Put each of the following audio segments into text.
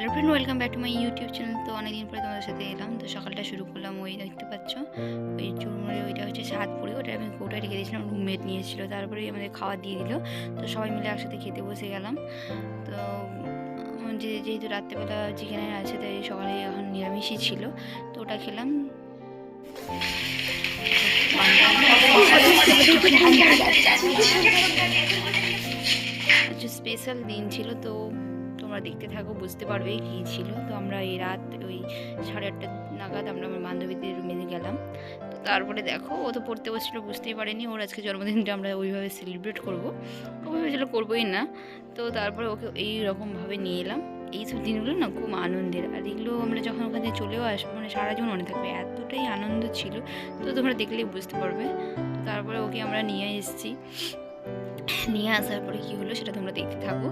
Hello friend, welcome back to my YouTube channel. তো অনেকদিন পরে তোমাদের সাথে এলাম। তো সকালটা শুরু করলাম, ওই দেখতে পাচ্ছ ওই চুরমুড়ে, ওইটা হচ্ছে সাতপুরি, ওটা আমি কৌটায় রেখে দিয়েছিলাম, রুমমেট নিয়েছিল, তারপরে আমাদের খাওয়া দিয়ে দিল। তো সবাই মিলে একসাথে খেতে বসে গেলাম। তো যেহেতু রাত্রেবেলা চিকেনের আছে, তাই সকালে এখন নিরামিষই ছিল, তো ওটা খেলাম। স্পেশাল দিন ছিল, তো তোমরা দেখতে থাকো, বুঝতে পারবে কী ছিল। তো আমরা এই রাত ওই 8:30 নাগাদ আমরা আমার বান্ধবীদের রুমে গেলাম। তো তারপরে দেখো, ও তো পড়তে বসছিল, বুঝতেই পারেনি ওর আজকে জন্মদিনটা আমরা ওইভাবে সেলিব্রেট করবো। ও ভেবেছিল করবোই না। তো তারপরে ওকে এইরকমভাবে নিয়ে এলাম। এইসব দিনগুলো না খুব আনন্দের, আর এগুলো আমরা যখন ওখান থেকে চলেও আসবো, মানে সারা জীবন মনে থাকবে, এতটাই আনন্দ ছিল। তো তোমরা দেখলেই বুঝতে পারবে। তো তারপরে ওকে আমরা নিয়ে এসেছি। নিয়ে আসার পরে কী হলো সেটা তোমরা দেখতে থাকো।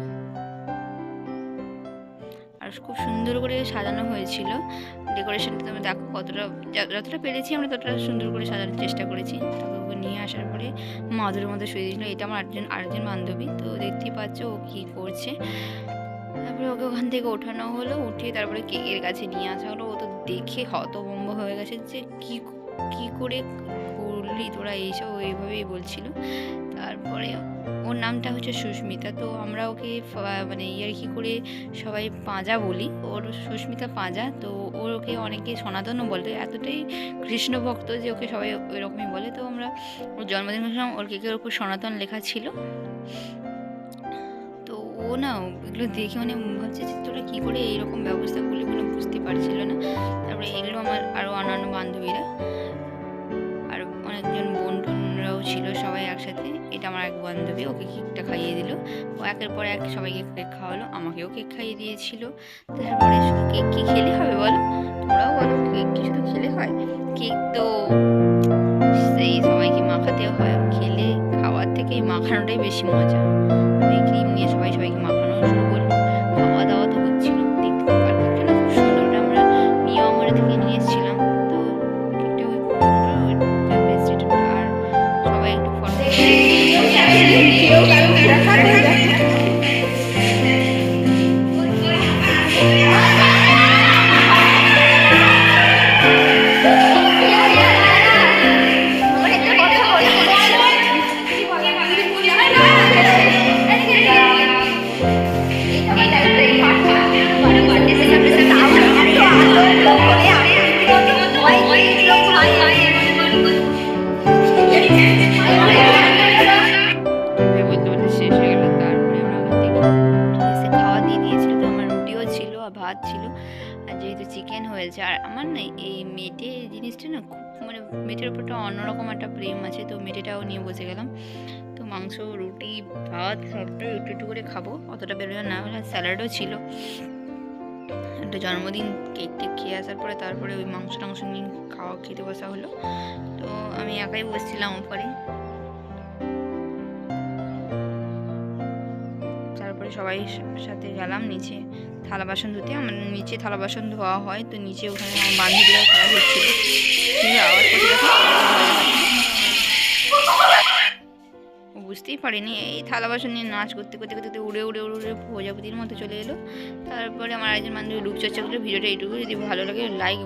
আর খুব সুন্দর করে সাজানো হয়েছিল। ডেকোরেশনটা তুমি দেখো, যতটা পেরেছি আমরা ততটা সুন্দর করে সাজানোর চেষ্টা করেছি। তারপর ওকে নিয়ে আসার পরে মাদুরের মধ্যে শুয়ে দিয়েছিল। এটা আমার আরেকজন বান্ধবী, তো দেখতেই পাচ্ছ ও কী করছে। তারপরে ওকে ওখান থেকে ওঠানো হলো, উঠিয়ে তারপরে কেকের কাছে নিয়ে আসা হলো। ও তো দেখে হতভম্ব হয়ে গেছে যে কী করে করলি তোরা এইসব, এইভাবেই বলছিল। তারপরে ওর নামটা হচ্ছে সুস্মিতা। তো আমরা ওকে মানে ইয়ার্কি করে সবাই পাঁজা বলি, ওর সুস্মিতা পাঁজা। তো ওকে অনেকে সনাতনও বলে, এতটাই কৃষ্ণ ভক্ত যে ওকে সবাই ওই রকমই বলে। তো আমরা ওর জন্মদিন সময় ওর কেকের ওপর সনাতন লেখা ছিল। তো ও না এগুলো দেখে মানে ভাবছে যে তোরা কী করে এইরকম ব্যবস্থা করলে, কোনো বুঝতে পারছিল না। তারপরে এগুলো আমার আরও অন্যান্য বান্ধবীরা আর অনেকজন বোন টোনরাও ছিল, সবাই একসাথে। এটা আমার এক বান্ধবী, ওকে কেকটা খাইয়ে দিল। ও একের পর এক সবাইকে কেক খাওয়ালো, আমাকেও কেক খাইয়ে দিয়েছিল। তারপরে শুধু কেক কি খেলে হবে বলো, তোমরাও বলো, কেক কি শুধু খেলে হয়? কেক তো সেই সবাইকে মাখাতেও হয়, খেলে খাওয়ার থেকে মাখানোটাই বেশি মজা। এই ক্রিম নিয়ে সবাইকে মাখানো শুরু করলো। খাওয়া দাওয়া তো হচ্ছিল, দেখতে আর কেকটা না খুব সুন্দর, ওটা আমরা মিয়ামারি থেকে নিয়ে এসেছিলাম। তো কেকটা ওই খুব সুন্দর, পেস্ট্রিটা। আর সবাই একটু ফটো শেষ হয়ে গেল। তারপরে আমরা ওখান থেকে এসে খাওয়া দিয়ে দিয়েছিল। তো আমার রুটিও ছিল আর ভাত ছিল, আর যেহেতু চিকেন হয়েছে। আর আমার না এই মেটে জিনিসটা না খুব, মানে মেটের উপরটা অন্যরকম একটা প্রেম আছে। তো মেটেটাও নিয়ে বসে গেলাম। তো মাংস, রুটি, ভাত সবটা একটু একটু করে খাবো, অতটা বেরোয় না হলে। স্যালাডও ছিল। একটা জন্মদিন কেক টেক খেয়ে আসার পরে তারপরে ওই মাংস টাংস নিয়ে খেতে বসা হলো। তো আমি একাই বসছিলাম ওপরে। তারপরে সবাই সাথে গেলাম নিচে থালা বাসন ধুতে। আমার নিচে থালা বাসন ধোয়া হয়, তো নিচে ওখানে আমার বান্ধবীরাও খেলা হচ্ছিল। আওয়াজ করতে বুঝতেই পারিনি, এই থালা বাসন নিয়ে নাচ করতে করতে করতে উড়ে উড়ে উড়ে উড়ে প্রজাপতির মতো চলে এলো। তারপরে আমার একজন বান্ধবী রূপচর্চা করলো। ভিডিওটা এইটুকু, যদি ভালো লাগে লাইক